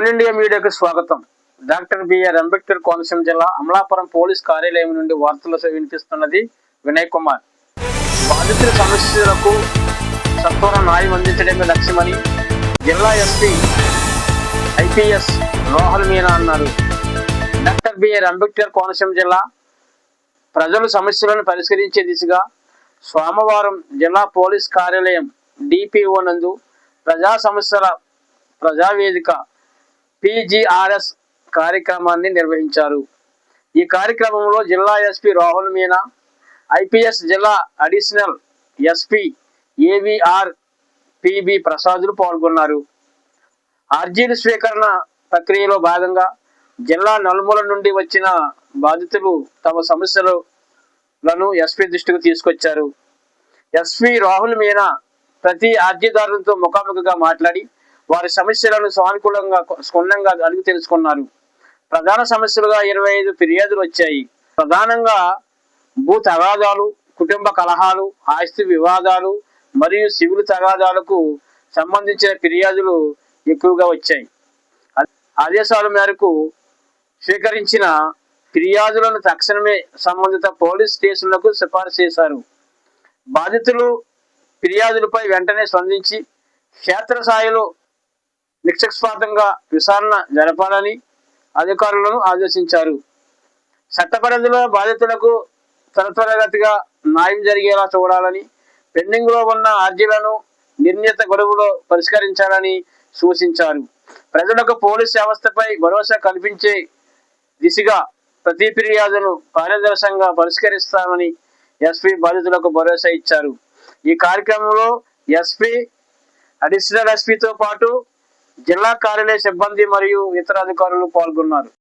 One India మీడియాకు స్వాగతం. Doctor BR Ambedkar Konaseema జిల్లా అమలాపురం పోలీస్ కార్యాలయం నుండి వార్తలు వినిపిస్తున్నది వినయ్ కుమార్. బాధితుల సమస్యలకు సత్వర న్యాయం అందించడమే లక్ష్యమని జిల్లా ఎస్పీ ఐపీఎస్ రోహల్ మీనా అన్నారు. డాక్టర్ బిఆర్ అంబేద్కర్ కోనసీమ జిల్లా ప్రజల సమస్యలను పరిష్కరించే దిశగా సోమవారం జిల్లా పోలీస్ కార్యాలయం డిపిఓ నందు ప్రజా సమస్యల ప్రజావేదిక PGRS కార్యక్రమాన్ని నిర్వహించారు. ఈ కార్యక్రమంలో జిల్లా ఎస్పీ రోహల్ మీనా, ఐపీఎస్ జిల్లా అడిషనల్ ఎస్పీ AVR PB ప్రసాదులు పాల్గొన్నారు. అర్జీల స్వీకరణ ప్రక్రియలో భాగంగా జిల్లా నలుమూల నుండి వచ్చిన బాధితులు తమ సమస్యలను ఎస్పీ దృష్టికి తీసుకొచ్చారు. ఎస్పీ రోహల్ మీనా ప్రతి అర్జీదారులతో ముఖాముఖిగా మాట్లాడి వారి సమస్యలను క్షుణ్ణంగా అడిగి తెలుసుకున్నారు. ప్రధాన సమస్యలుగా 25 ఫిర్యాదులు వచ్చాయి. ప్రధానంగా భూ తగాదాలు, కుటుంబ కలహాలు, ఆస్తి వివాదాలు మరియు సివిల్ తగాదాలకు సంబంధించిన ఫిర్యాదులు ఎక్కువగా వచ్చాయి. ఆదేశాల మేరకు స్వీకరించిన ఫిర్యాదులను తక్షణమే సంబంధిత పోలీస్ స్టేషన్లకు సిఫారసు చేశారు. బాధితులు ఫిర్యాదులపై వెంటనే స్పందించి క్షేత్రస్థాయిలో నిష్పక్షపాతంగా విచారణ జరపాలని అధికారులను ఆదేశించారు. చట్ట పరిధిలో బాధితులకు త్వరితగతిగా న్యాయం జరిగేలా చూడాలని, పెండింగ్ లో ఉన్న అర్జీలను నిర్ణీత గడువులో పరిష్కరించాలని సూచించారు. ప్రజలకు పోలీస్ వ్యవస్థపై భరోసా కల్పించే దిశగా ప్రతి ఫిర్యాదును పారదర్శకంగా పరిష్కరిస్తామని ఎస్పీ బాధితులకు భరోసా ఇచ్చారు. ఈ కార్యక్రమంలో ఎస్పీ, అడిషనల్ ఎస్పీతో పాటు జిల్లా కార్యాలయ సిబ్బంది మరియు ఇతర అధికారులు పాల్గొన్నారు.